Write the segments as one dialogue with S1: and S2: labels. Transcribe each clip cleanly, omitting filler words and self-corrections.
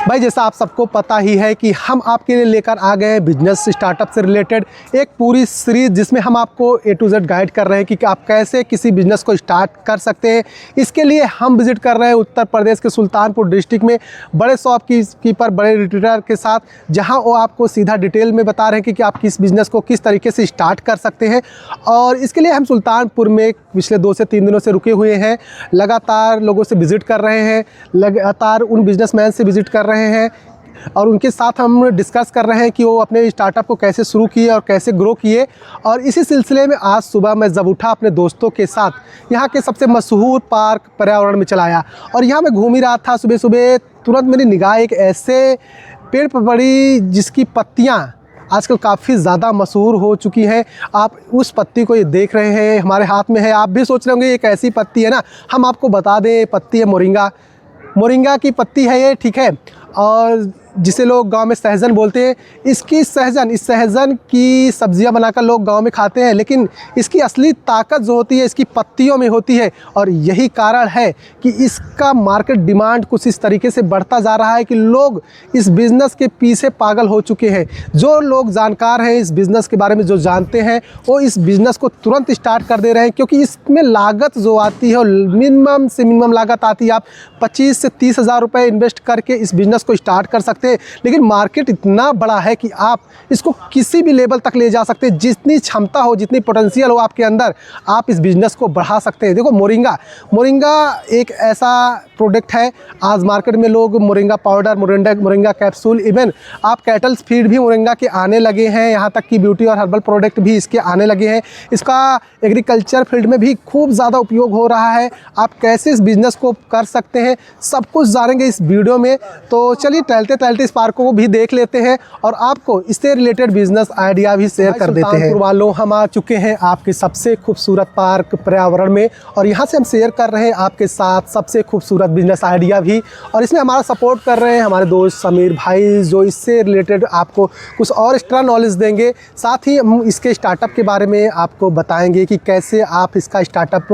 S1: भाई जैसा आप सबको पता ही है कि हम आपके लिए लेकर आ गए हैं बिजनेस स्टार्टअप से रिलेटेड एक पूरी सीरीज़, जिसमें हम आपको A to Z गाइड कर रहे हैं कि आप कैसे किसी बिज़नेस को स्टार्ट कर सकते हैं। इसके लिए हम विज़िट कर रहे हैं उत्तर प्रदेश के सुल्तानपुर डिस्ट्रिक्ट में बड़े शॉपकीपर, बड़े रिटेलर के साथ, जहां वो आपको सीधा डिटेल में बता रहे हैं कि आप किस बिज़नेस को किस तरीके से स्टार्ट कर सकते हैं। और इसके लिए हम सुल्तानपुर में पिछले 2 से 3 दिनों से रुके हुए हैं, लगातार लोगों से विज़िट कर रहे हैं, लगातार उन बिजनेसमैन से विज़िट कर रहे हैं और उनके साथ हम डिस्कस कर रहे हैं कि वो अपने स्टार्टअप को कैसे शुरू किए और कैसे ग्रो किए। और इसी सिलसिले में आज सुबह मैं जब उठा अपने दोस्तों के साथ यहाँ के सबसे मशहूर पार्क पर्यावरण में चला आया और यहाँ मैं घूम ही रहा था। सुबह सुबह तुरंत मेरी निगाह एक ऐसे पेड़ पर पड़ी जिसकी पत्तियाँ आजकल काफ़ी ज़्यादा मशहूर हो चुकी हैं। आप उस पत्ती को ये देख रहे हैं, हमारे हाथ में है। आप भी सोच रहे होंगे एक ऐसी पत्ती है ना, हम आपको बता दें, पत्ती है मोरिंगा की पत्ती है ये, ठीक है। और जिसे लोग गांव में सहजन बोलते हैं, इस सहजन की सब्जियां बनाकर लोग गांव में खाते हैं, लेकिन इसकी असली ताकत जो होती है इसकी पत्तियों में होती है। और यही कारण है कि इसका मार्केट डिमांड कुछ इस तरीके से बढ़ता जा रहा है कि लोग इस बिज़नेस के पीछे पागल हो चुके हैं। जो लोग जानकार हैं, इस बिज़नेस के बारे में जो जानते हैं, वो इस बिज़नेस को तुरंत स्टार्ट कर दे रहे हैं, क्योंकि इसमें लागत जो आती है मिनिमम से मिनिमम लागत आती है। आप 25 से 30 हज़ार रुपये इन्वेस्ट करके इस बिज़नेस को स्टार्ट कर सकते हैं। लेकिन मार्केट इतना बड़ा है कि आप इसको किसी भी लेवल तक ले जा सकते हैं। जितनी क्षमता हो, जितनी पोटेंशियल हो आपके अंदर, आप इस बिज़नेस को बढ़ा सकते हैं। देखो मोरिंगा एक ऐसा प्रोडक्ट है, आज मार्केट में लोग moringa powder, moringa capsule, even आप कैटल्स फीड भी मोरिंगा के आने लगे हैं। यहाँ तक कि ब्यूटी और हर्बल प्रोडक्ट भी इसके आने लगे हैं। इसका एग्रीकल्चर फील्ड में भी खूब ज़्यादा उपयोग हो रहा है। आप कैसे इस बिज़नेस को कर सकते हैं, सब कुछ जानेंगे इस वीडियो में। तो चलिए टहलते टहलते इस पार्क को भी देख लेते हैं और आपको इससे रिलेटेड बिजनेस आइडिया भी शेयर कर देते हैं। वालों, हम आ चुके हैं आपके सबसे खूबसूरत पार्क पर्यावरण में और यहाँ से हम शेयर कर रहे हैं आपके साथ सबसे खूबसूरत बिजनेस आइडिया भी। और इसमें हमारा सपोर्ट कर रहे हैं हमारे दोस्त समीर भाई, जो इससे रिलेटेड आपको कुछ और एक्स्ट्रा नॉलेज देंगे। साथ ही हम इसके स्टार्टअप के बारे में आपको बताएंगे कि कैसे आप इसका स्टार्टअप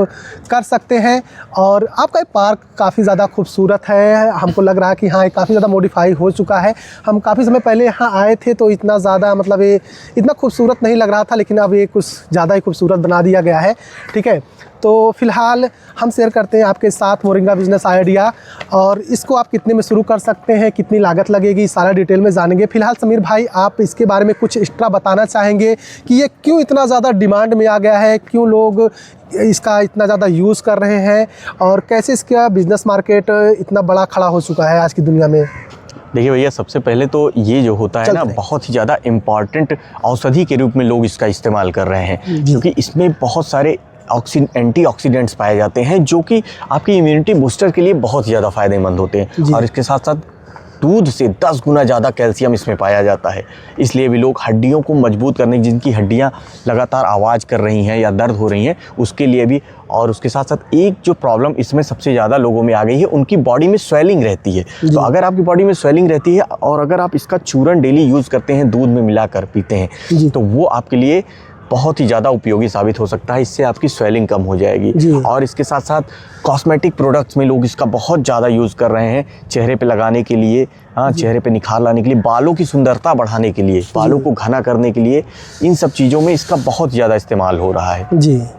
S1: कर सकते हैं। और आपका पार्क काफ़ी ज़्यादा खूबसूरत है, हमको लग रहा है कि हाँ, काफ़ी ज़्यादा मॉडिफाई हो चुका है। हम काफ़ी समय पहले यहाँ आए थे तो इतना ज़्यादा मतलब ये इतना खूबसूरत नहीं लग रहा था, लेकिन अब ये कुछ ज़्यादा ही खूबसूरत बना दिया गया है, ठीक है। तो फ़िलहाल हम शेयर करते हैं आपके साथ मोरिंगा बिज़नेस आइडिया और इसको आप कितने में शुरू कर सकते हैं, कितनी लागत लगेगी, सारा डिटेल में जानेंगे। फ़िलहाल समीर भाई, आप इसके बारे में कुछ एक्स्ट्रा बताना चाहेंगे कि ये क्यों इतना ज़्यादा डिमांड में आ गया है, क्यों लोग इसका इतना ज़्यादा यूज़ कर रहे हैं और कैसे इसका बिज़नेस मार्केट इतना बड़ा खड़ा हो चुका है आज की दुनिया में?
S2: देखिए भैया, सबसे पहले तो ये जो होता है ना, बहुत ही ज़्यादा इम्पॉर्टेंट औषधि के रूप में लोग इसका इस्तेमाल कर रहे हैं, क्योंकि इसमें बहुत सारे एंटीऑक्सीडेंट्स पाए जाते हैं जो कि आपकी इम्यूनिटी बूस्टर के लिए बहुत ही ज़्यादा फ़ायदेमंद होते हैं। और इसके साथ साथ दूध से 10 गुना ज़्यादा कैल्शियम इसमें पाया जाता है। इसलिए भी लोग हड्डियों को मजबूत करने, जिनकी हड्डियाँ लगातार आवाज़ कर रही हैं या दर्द हो रही हैं, उसके लिए भी। और उसके साथ साथ एक जो प्रॉब्लम इसमें सबसे ज़्यादा लोगों में आ गई है, उनकी बॉडी में स्वेलिंग रहती है। तो अगर आपकी बॉडी में स्वेलिंग रहती है और अगर आप इसका चूरन डेली यूज़ करते हैं, दूध में मिलाकर पीते हैं, तो वो आपके लिए बहुत ही ज़्यादा उपयोगी साबित हो सकता है। इससे आपकी स्वेलिंग कम हो जाएगी। और इसके साथ साथ कॉस्मेटिक प्रोडक्ट्स में लोग इसका बहुत ज़्यादा यूज़ कर रहे हैं, चेहरे पे लगाने के लिए, हाँ, चेहरे पे निखार लाने के लिए, बालों की सुंदरता बढ़ाने के लिए, बालों को घना करने के लिए, इन सब चीज़ों में इसका बहुत ज़्यादा इस्तेमाल हो रहा है।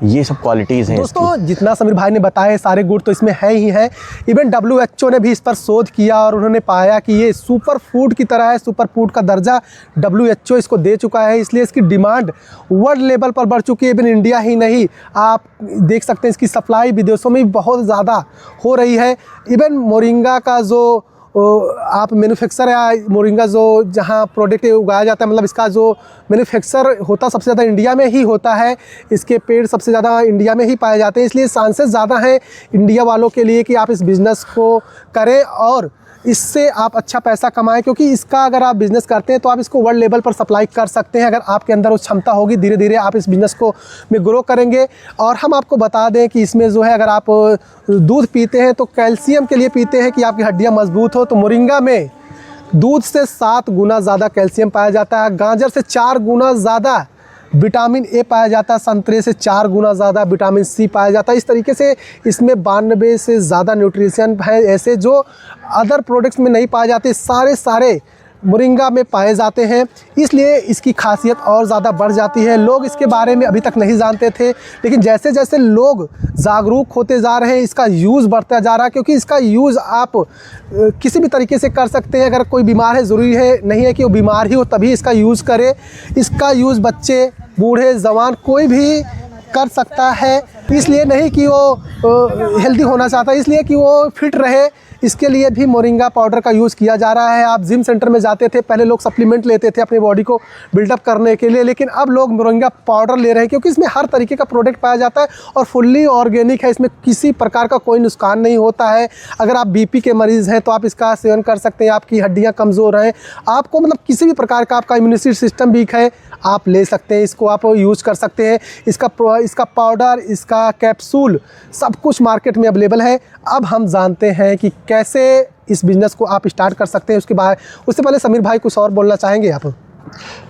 S2: ये सब क्वालिटीज़ हैं
S1: दोस्तों। जितना समीर भाई ने बताया, सारे गुण तो इसमें है ही है। इवन WHO ने भी इस पर शोध किया और उन्होंने पाया कि ये सुपर फूड की तरह है, सुपर फूड का दर्जा WHO इसको दे चुका है। इसलिए इसकी डिमांड वर्ल्ड लेवल पर बढ़ चुकी है। इवन इंडिया ही नहीं, आप देख सकते हैं इसकी सप्लाई विदेशों में भी बहुत ज़्यादा हो रही है। इवन मोरिंगा का जो आप मैन्युफैक्चर या मोरिंगा जो जहाँ प्रोडक्ट उगाया जाता है, मतलब इसका जो मैन्युफैक्चर होता सबसे ज़्यादा इंडिया में ही होता है। इसके पेड़ सबसे ज़्यादा इंडिया में ही पाए जाते हैं। इसलिए चांसेस ज़्यादा हैं इंडिया वालों के लिए कि आप इस बिज़नेस को करें और इससे आप अच्छा पैसा कमाएं, क्योंकि इसका अगर आप बिज़नेस करते हैं तो आप इसको वर्ल्ड लेवल पर सप्लाई कर सकते हैं। अगर आपके अंदर वो क्षमता होगी, धीरे धीरे आप इस बिज़नेस को में ग्रो करेंगे। और हम आपको बता दें कि इसमें जो है, अगर आप दूध पीते हैं तो कैल्शियम के लिए पीते हैं कि आपकी हड्डियाँ मजबूत हो, तो मोरिंगा में दूध से 7 गुना ज़्यादा कैल्शियम पाया जाता है, गाजर से 4 गुना ज़्यादा विटामिन ए पाया जाता है, संतरे से 4 गुना ज़्यादा विटामिन सी पाया जाता है। इस तरीके से इसमें 92 से ज़्यादा न्यूट्रिशन है ऐसे जो अदर प्रोडक्ट्स में नहीं पाए जाते, सारे मोरिंगा में पाए जाते हैं, इसलिए इसकी खासियत और ज़्यादा बढ़ जाती है। लोग इसके बारे में अभी तक नहीं जानते थे, लेकिन जैसे जैसे लोग जागरूक होते जा रहे हैं इसका यूज़ बढ़ता जा रहा है, क्योंकि इसका यूज़ आप किसी भी तरीके से कर सकते हैं। अगर कोई बीमार है, ज़रूरी है नहीं है कि वो बीमार ही हो तभी इसका यूज़ करे। इसका यूज़ बच्चे, बूढ़े, जवान कोई भी कर सकता है, इसलिए नहीं कि वो हेल्दी होना चाहता है, इसलिए कि वो फिट रहे। इसके लिए भी मोरिंगा पाउडर का यूज़ किया जा रहा है। आप जिम सेंटर में जाते थे, पहले लोग सप्लीमेंट लेते थे अपनी बॉडी को बिल्डअप करने के लिए, लेकिन अब लोग मोरिंगा पाउडर ले रहे हैं क्योंकि इसमें हर तरीके का प्रोडक्ट पाया जाता है और फुल्ली ऑर्गेनिक है। इसमें किसी प्रकार का कोई नुकसान नहीं होता है। अगर आप बीपी के मरीज़ हैं तो आप इसका सेवन कर सकते हैं। आपकी हड्डियाँ कमज़ोर हैं, आपको मतलब किसी भी प्रकार का आपका इम्यूनिटी सिस्टम वीक है, आप ले सकते हैं, इसको आप यूज़ कर सकते हैं। इसका पाउडर, इसका कैप्सूल सब कुछ मार्केट में अवेलेबल है। अब हम जानते हैं कि कैसे इस बिज़नेस को आप स्टार्ट कर सकते हैं। उससे पहले समीर भाई कुछ और बोलना चाहेंगे आप?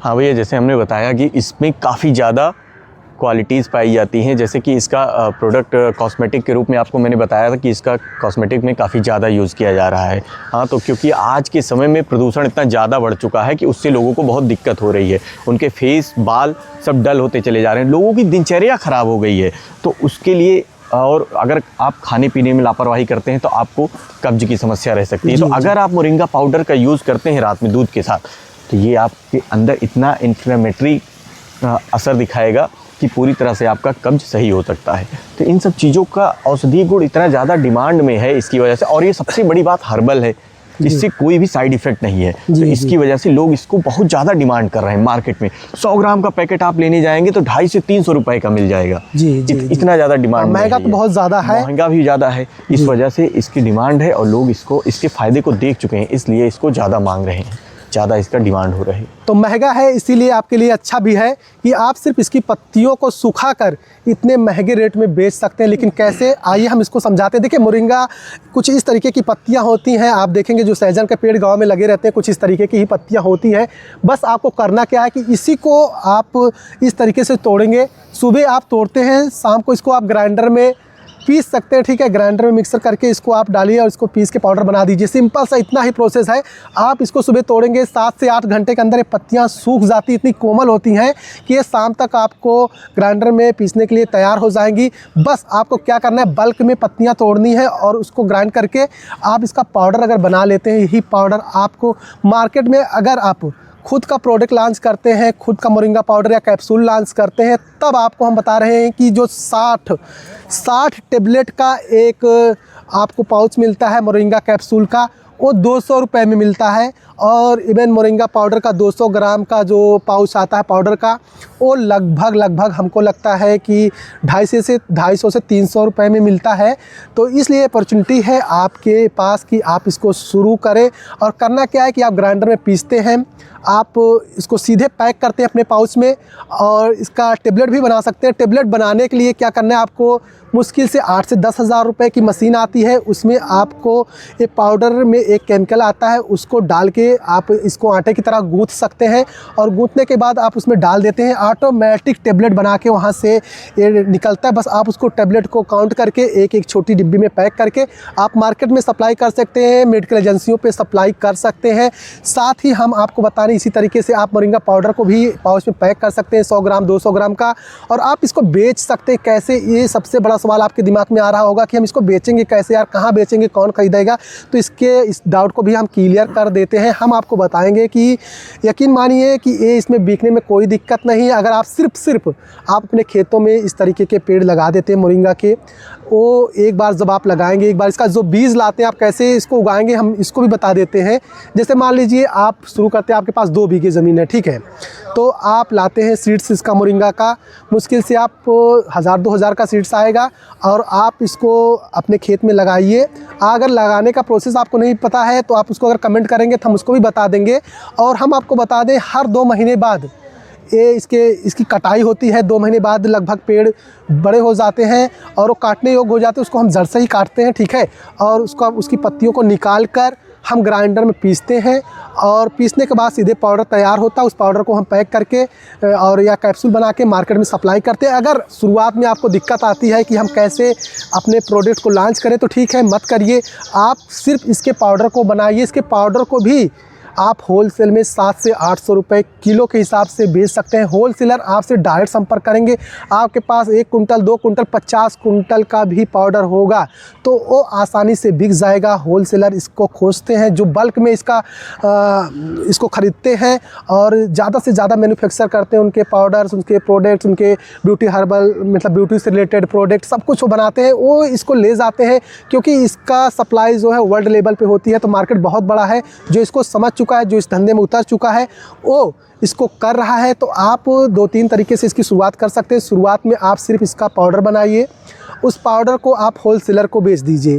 S2: हाँ भैया, जैसे हमने बताया कि इसमें काफ़ी ज़्यादा क्वालिटीज़ पाई जाती हैं। जैसे कि इसका प्रोडक्ट कॉस्मेटिक के रूप में आपको मैंने बताया था कि इसका कॉस्मेटिक में काफ़ी ज़्यादा यूज़ किया जा रहा है। हाँ, तो क्योंकि आज के समय में प्रदूषण इतना ज़्यादा बढ़ चुका है कि उससे लोगों को बहुत दिक्कत हो रही है। उनके फेस, बाल सब डल होते चले जा रहे हैं, लोगों की दिनचर्या ख़राब हो गई है। तो उसके लिए, और अगर आप खाने पीने में लापरवाही करते हैं तो आपको कब्ज की समस्या रह सकती है। तो अगर आप मोरिंगा पाउडर का यूज़ करते हैं रात में दूध के साथ, तो ये आपके अंदर इतना इन्फ्लेमेटरी असर दिखाएगा कि पूरी तरह से आपका कब्ज सही हो सकता है। तो इन सब चीज़ों का औषधीय गुण इतना ज़्यादा डिमांड में है इसकी वजह से, और ये सबसे बड़ी बात हर्बल है, इससे कोई भी साइड इफ़ेक्ट नहीं है। तो इसकी वजह से लोग इसको बहुत ज़्यादा डिमांड कर रहे हैं मार्केट में। 100 ग्राम का पैकेट आप लेने जाएंगे तो 250 से 300 रुपए का मिल जाएगा। इतना ज़्यादा डिमांड,
S1: महंगा तो बहुत ज़्यादा है,
S2: महंगा भी ज़्यादा है। इस वजह से इसकी डिमांड है और लोग इसको, इसके फ़ायदे को देख चुके हैं, इसलिए इसको ज़्यादा मांग रहे हैं, ज़्यादा इसका डिमांड हो रही है।
S1: तो महंगा है, इसीलिए आपके लिए अच्छा भी है कि आप सिर्फ इसकी पत्तियों को सुखाकर इतने महंगे रेट में बेच सकते हैं। लेकिन कैसे, आइए हम इसको समझाते हैं। देखिए, मोरिंगा कुछ इस तरीके की पत्तियां होती हैं, आप देखेंगे जो सहजन के पेड़ गांव में लगे रहते हैं, कुछ इस तरीके की ही पत्तियां होती हैं। बस आपको करना क्या है कि इसी को आप इस तरीके से तोड़ेंगे। सुबह आप तोड़ते हैं, शाम को इसको आप ग्राइंडर में पीस सकते हैं, ठीक है। ग्राइंडर में मिक्सर करके इसको आप डालिए और इसको पीस के पाउडर बना दीजिए। सिंपल सा इतना ही प्रोसेस है। आप इसको सुबह तोड़ेंगे, 7 से 8 घंटे के अंदर ये पत्तियां सूख जाती, इतनी कोमल होती हैं कि ये शाम तक आपको ग्राइंडर में पीसने के लिए तैयार हो जाएंगी। बस आपको क्या करना है, बल्क में पत्तियां तोड़नी है और उसको ग्राइंड करके आप इसका पाउडर अगर बना लेते हैं, यही पाउडर आपको मार्केट में, अगर आप खुद का प्रोडक्ट लॉन्च करते हैं, खुद का मोरिंगा पाउडर या कैप्सूल लॉन्च करते हैं, तब आपको हम बता रहे हैं कि जो 60 टेबलेट का एक आपको पाउच मिलता है मोरिंगा कैप्सूल का, वो 200 रुपये में मिलता है। और इवन मोरिंगा पाउडर का 200 ग्राम का जो पाउच आता है पाउडर का, वो लगभग हमको लगता है कि 250 से 300 रुपये में मिलता है। तो इसलिए अपॉर्चुनिटी है आपके पास कि आप इसको शुरू करें। और करना क्या है कि आप ग्राइंडर में पीसते हैं, आप इसको सीधे पैक करते हैं अपने पाउच में, और इसका टेबलेट भी बना सकते हैं। टेबलेट बनाने के लिए क्या करना है, आपको मुश्किल से 8 से 10 हज़ार रुपये की मशीन आती है, उसमें आपको एक पाउडर में एक केमिकल आता है, उसको डाल के आप इसको आटे की तरह गूँथ सकते हैं। और गूँथने के बाद आप उसमें डाल देते हैं, ऑटोमेटिक टेबलेट बना के वहाँ से ये निकलता है। बस आप उसको टेबलेट को काउंट करके एक छोटी डिब्बी में पैक करके आप मार्केट में सप्लाई कर सकते हैं, मेडिकल एजेंसियों पे सप्लाई कर सकते हैं। साथ ही हम आपको बता रहे हैं, इसी तरीके से आप मोरिंगा पाउडर को भी पाउच में पैक कर सकते हैं, 100 ग्राम 200 ग्राम का, और आप इसको बेच सकते हैं। कैसे, ये सबसे बड़ा सवाल आपके दिमाग में आ रहा होगा कि हम इसको बेचेंगे कैसे यार, कहाँ बेचेंगे, कौन खरीदेगा। तो इस डाउट को भी हम क्लियर कर देते हैं। हम आपको बताएंगे कि यकीन मानिए कि ये इसमें बिकने में कोई दिक्कत नहीं है। अगर आप सिर्फ आप अपने खेतों में इस तरीके के पेड़ लगा देते हैं मोरिंगा के, वो एक बार जब आप लगाएंगे, एक बार इसका जो बीज लाते हैं आप कैसे इसको उगाएंगे, हम इसको भी बता देते हैं। जैसे मान लीजिए आप शुरू करते हैं, आपके पास 2 बीघे ज़मीन है, ठीक है, तो आप लाते हैं सीड्स इसका मोरिंगा का, मुश्किल से आप 1000-2000 का सीड्स आएगा, और आप इसको अपने खेत में लगाइए। अगर लगाने का प्रोसेस आपको नहीं पता है तो आप उसको अगर कमेंट करेंगे तो हम उसको भी बता देंगे। और हम आपको बता दें, हर 2 महीने बाद इसकी कटाई होती है। 2 महीने बाद लगभग पेड़ बड़े हो जाते हैं और वो काटने योग्य हो जाते हैं, उसको हम जड़ से ही काटते हैं, ठीक है। और उसकी पत्तियों को निकाल कर हम ग्राइंडर में पीसते हैं और पीसने के बाद सीधे पाउडर तैयार होता है। उस पाउडर को हम पैक करके और या कैप्सूल बना के मार्केट में सप्लाई करते हैं। अगर शुरुआत में आपको दिक्कत आती है कि हम कैसे अपने प्रोडक्ट को लॉन्च करें, तो ठीक है, मत करिए। आप सिर्फ इसके पाउडर को बनाइए। इसके पाउडर को भी आप होलसेल में 700 से 800 रुपये किलो के हिसाब से बेच सकते हैं। होलसेलर आपसे डायरेक्ट संपर्क करेंगे। आपके पास 1 कुंटल, 2 कुंटल, 50 कुंटल का भी पाउडर होगा तो वो आसानी से बिक जाएगा। होलसेलर इसको खोजते हैं जो बल्क में इसको ख़रीदते हैं और ज़्यादा से ज़्यादा मैन्युफैक्चर करते हैं। उनके पाउडर्स, उनके प्रोडक्ट्स, उनके ब्यूटी हर्बल मतलब ब्यूटी से रिलेटेड प्रोडक्ट सब कुछ वो बनाते हैं, वो इसको ले जाते हैं क्योंकि इसका सप्लाई जो है वर्ल्ड लेवल पे होती है। तो मार्केट बहुत बड़ा है। जो इसको समझ चुका है, जो इस धंधे में उतर चुका है, वो इसको कर रहा है। तो आप 2-3 तरीके से इसकी शुरुआत कर सकते हैं। शुरुआत में आप सिर्फ इसका पाउडर बनाइए, उस पाउडर को आप होलसेलर को बेच दीजिए।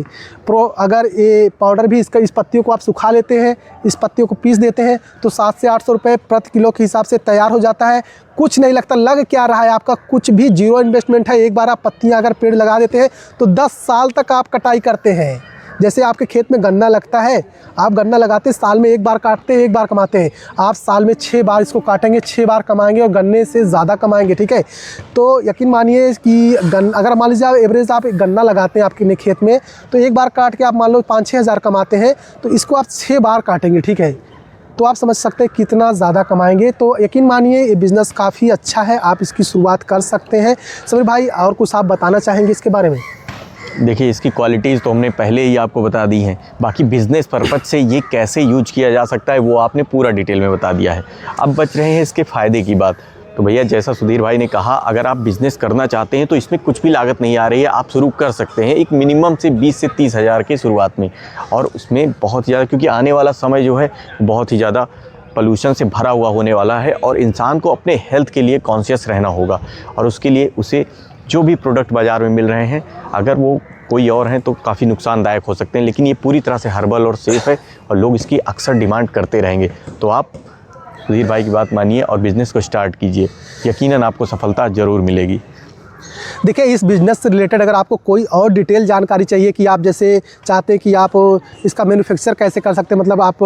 S1: अगर ये पाउडर भी इस पत्तियों को आप सुखा लेते हैं, इस पत्तियों को पीस देते हैं तो 700 से 800 रुपये प्रति किलो के हिसाब से तैयार हो जाता है। कुछ नहीं लगता। लग क्या रहा है आपका? कुछ भी, जीरो इन्वेस्टमेंट है। एक बार आप पत्तियाँ अगर पेड़ लगा देते हैं तो 10 साल तक आप कटाई करते हैं। जैसे आपके खेत में गन्ना लगता है, आप गन्ना लगाते हैं, साल में 1 बार काटते हैं, 1 बार कमाते हैं। आप साल में 6 बार इसको काटेंगे, 6 बार कमाएंगे और गन्ने से ज़्यादा कमाएंगे। ठीक है, तो यकीन मानिए कि अगर मान लीजिए आप एवरेज आप एक गन्ना लगाते हैं आपके खेत में, तो 1 बार काट के आप मान लो 5-6 हज़ार कमाते हैं, तो इसको आप 6 बार काटेंगे। ठीक है, तो आप समझ सकते हैं कितना ज़्यादा कमाएंगे। तो यकीन मानिए ये बिज़नेस काफ़ी अच्छा है, आप इसकी शुरुआत कर सकते हैं। समीर भाई, और कुछ आप बताना चाहेंगे इसके बारे में?
S2: देखिए, इसकी क्वालिटीज़ तो हमने पहले ही आपको बता दी हैं। बाकी बिज़नेस पर्पज़ से ये कैसे यूज किया जा सकता है वो आपने पूरा डिटेल में बता दिया है। अब बच रहे हैं इसके फ़ायदे की बात। तो भैया, जैसा सुधीर भाई ने कहा, अगर आप बिज़नेस करना चाहते हैं तो इसमें कुछ भी लागत नहीं आ रही है, आप शुरू कर सकते हैं एक मिनिमम से 20 से 30 हज़ार की शुरुआत में। और उसमें बहुत ज़्यादा, क्योंकि आने वाला समय जो है बहुत ही ज़्यादा पॉल्यूशन से भरा हुआ होने वाला है और इंसान को अपने हेल्थ के लिए कॉन्शियस रहना होगा। और उसके लिए उसे जो भी प्रोडक्ट बाज़ार में मिल रहे हैं, अगर वो कोई और हैं तो काफ़ी नुकसानदायक हो सकते हैं, लेकिन ये पूरी तरह से हर्बल और सेफ़ है और लोग इसकी अक्सर डिमांड करते रहेंगे। तो आप सुधीर भाई की बात मानिए और बिज़नेस को स्टार्ट कीजिए, यकीनन आपको सफलता ज़रूर मिलेगी।
S1: देखिए, इस बिज़नेस से रिलेटेड अगर आपको कोई और डिटेल जानकारी चाहिए कि आप जैसे चाहते हैं कि आप इसका मैन्युफैक्चर कैसे कर सकते हैं, मतलब आप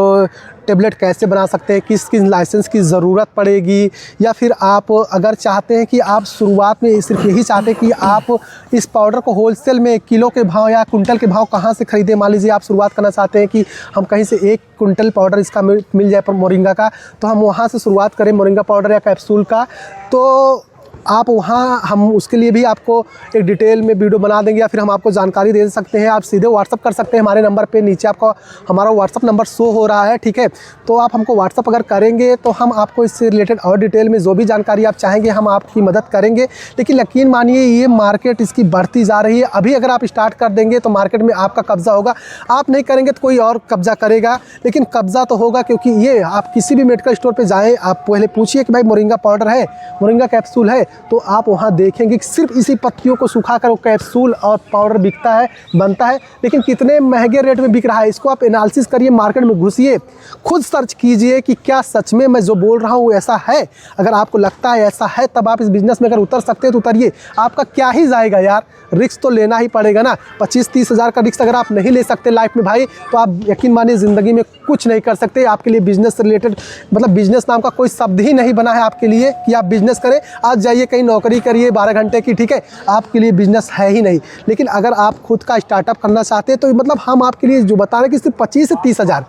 S1: टेबलेट कैसे बना सकते हैं, किस किस लाइसेंस की ज़रूरत पड़ेगी, या फिर आप अगर चाहते हैं कि आप शुरुआत में सिर्फ यही चाहते हैं कि आप इस पाउडर को होलसेल में किलो के भाव या कुंटल के भाव कहाँ से ख़रीदें। मान लीजिए आप शुरुआत करना चाहते हैं कि हम कहीं से 1 कुंटल पाउडर इसका मिल जाए पर मोरिंगा का, तो हम वहाँ से शुरुआत करें मोरिंगा पाउडर या कैप्सूल का, तो आप वहाँ हम उसके लिए भी आपको एक डिटेल में वीडियो बना देंगे या फिर हम आपको जानकारी दे सकते हैं। आप सीधे व्हाट्सअप कर सकते हैं हमारे नंबर पे, नीचे आपको हमारा व्हाट्सअप नंबर शो हो रहा है। ठीक है, तो आप हमको व्हाट्सअप अगर करेंगे तो हम आपको इससे रिलेटेड और डिटेल में जो भी जानकारी आप चाहेंगे हम आपकी मदद करेंगे। लेकिन यकीन मानिए ये मार्केट इसकी बढ़ती जा रही है। अभी अगर आप स्टार्ट कर देंगे तो मार्केट में आपका कब्ज़ा होगा, आप नहीं करेंगे तो कोई और कब्ज़ा करेगा, लेकिन कब्ज़ा तो होगा। क्योंकि ये आप किसी भी मेडिकल स्टोर पर जाएँ, आप पहले पूछिए कि भाई मोरिंगा पाउडर है, मोरिंगा कैप्सूल है, तो आप वहाँ देखेंगे कि सिर्फ इसी पत्तियों को सुखाकर वो कैप्सूल और पाउडर बिकता है, बनता है। लेकिन कितने महंगे रेट में बिक रहा है, इसको आप एनालिसिस करिए, मार्केट में घुसिए, खुद सर्च कीजिए कि क्या सच में मैं जो बोल रहा हूँ वो ऐसा है। अगर आपको लगता है ऐसा है तब आप इस बिज़नेस में अगर उतर सकते हैं तो उतरिए। आपका क्या ही जाएगा यार, रिस्क तो लेना ही पड़ेगा ना। 25-30 हज़ार का रिस्क अगर आप नहीं ले सकते लाइफ में भाई, तो आप यकीन मानिए ज़िंदगी में कुछ नहीं कर सकते। आपके लिए बिज़नेस से रिलेटेड मतलब बिज़नेस नाम का कोई शब्द ही नहीं बना है आपके लिए कि आप बिज़नेस करें। आज जाइए कहीं नौकरी करिए 12 घंटे की, ठीक है, आपके लिए बिज़नेस है ही नहीं। लेकिन अगर आप खुद का स्टार्टअप करना चाहते हैं तो मतलब हम आपके लिए जो बता रहे हैं कि सिर्फ 25 से 30 हज़ार,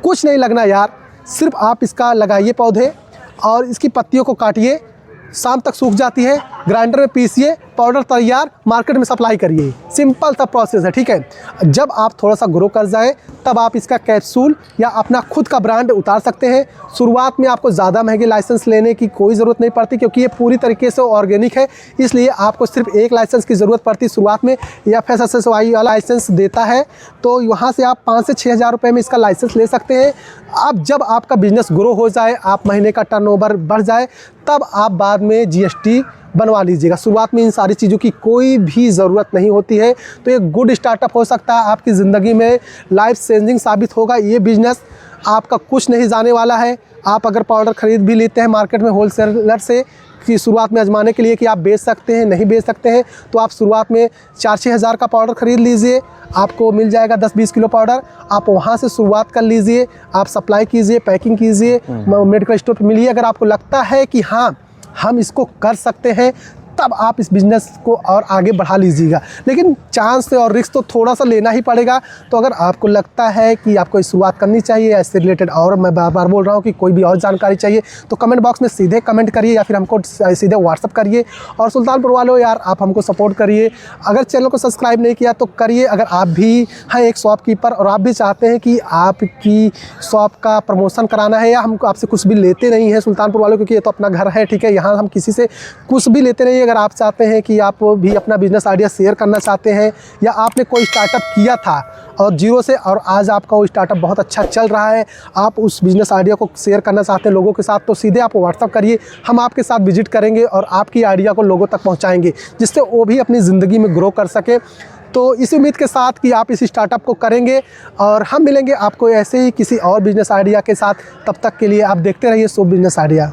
S1: कुछ नहीं लगना यार। सिर्फ आप इसका लगाइए पौधे और इसकी पत्तियों को काटिए, शाम तक सूख जाती है, ग्राइंडर में पीसिए, पाउडर तैयार, मार्केट में सप्लाई करिए। सिंपल सा प्रोसेस है। ठीक है, जब आप थोड़ा सा ग्रो कर जाए तब आप इसका कैप्सूल या अपना खुद का ब्रांड उतार सकते हैं। शुरुआत में आपको ज़्यादा महंगे लाइसेंस लेने की कोई ज़रूरत नहीं पड़ती, क्योंकि ये पूरी तरीके से ऑर्गेनिक है। इसलिए आपको सिर्फ एक लाइसेंस की ज़रूरत पड़ती है शुरुआत में। FSSAI वाला लाइसेंस देता है, तो वहाँ से आप 5 से 6 हज़ार रुपये में इसका लाइसेंस ले सकते हैं। अब जब आपका बिज़नेस ग्रो हो जाए, आप महीने का टर्नओवर बढ़ जाए, तब आप बाद में GST बनवा लीजिएगा। शुरुआत में इन सारी चीज़ों की कोई भी ज़रूरत नहीं होती है। तो एक गुड स्टार्टअप हो सकता है, आपकी ज़िंदगी में लाइफ चेंजिंग साबित होगा। ये बिज़नेस आपका कुछ नहीं जाने वाला है। आप अगर पाउडर ख़रीद भी लेते हैं मार्केट में होलसेलर से, की शुरुआत में आजमाने के लिए कि आप बेच सकते हैं नहीं बेच सकते हैं, तो आप शुरुआत में 4-6 हज़ार का पाउडर ख़रीद लीजिए, आपको मिल जाएगा 10-20 किलो पाउडर। आप वहाँ से शुरुआत कर लीजिए, आप सप्लाई कीजिए, पैकिंग कीजिए, मेडिकल स्टोर पर मिलिए। अगर आपको लगता है कि हाँ हम इसको कर सकते हैं, तब आप इस बिज़नेस को और आगे बढ़ा लीजिएगा। लेकिन चांस और रिस्क तो थोड़ा सा लेना ही पड़ेगा। तो अगर आपको लगता है कि आपको शुरुआत करनी चाहिए इससे रिलेटेड, और मैं बार बार बोल रहा हूँ कि कोई भी और जानकारी चाहिए तो कमेंट बॉक्स में सीधे कमेंट करिए या फिर हमको सीधे व्हाट्सअप करिए। और सुल्तानपुर वालों यार, आप हमको सपोर्ट करिए। अगर चैनल को सब्सक्राइब नहीं किया तो करिए। अगर आप भी हैं एक शॉपकीपर और आप भी चाहते हैं कि आपकी शॉप का प्रमोशन कराना है, या हम आपसे कुछ भी लेते नहीं हैं सुल्तानपुर वालों, क्योंकि ये तो अपना घर है, ठीक है, यहाँ हम किसी से कुछ भी लेते नहीं। अगर आप चाहते हैं कि आप भी अपना बिजनेस आइडिया शेयर करना चाहते हैं, या आपने कोई स्टार्टअप किया था और जीरो से और आज आपका वो स्टार्टअप बहुत अच्छा चल रहा है, आप उस बिज़नेस आइडिया को शेयर करना चाहते हैं लोगों के साथ, तो सीधे आप व्हाट्सअप करिए। हम आपके साथ विजिट करेंगे और आपकी आइडिया को लोगों तक पहुंचाएंगे, जिससे वो भी अपनी ज़िंदगी में ग्रो कर सके। तो इस उम्मीद के साथ कि आप इस स्टार्टअप को करेंगे, और हम मिलेंगे आपको ऐसे ही किसी और बिज़नेस आइडिया के साथ। तब तक के लिए आप देखते रहिए शुभ बिज़नेस आइडिया।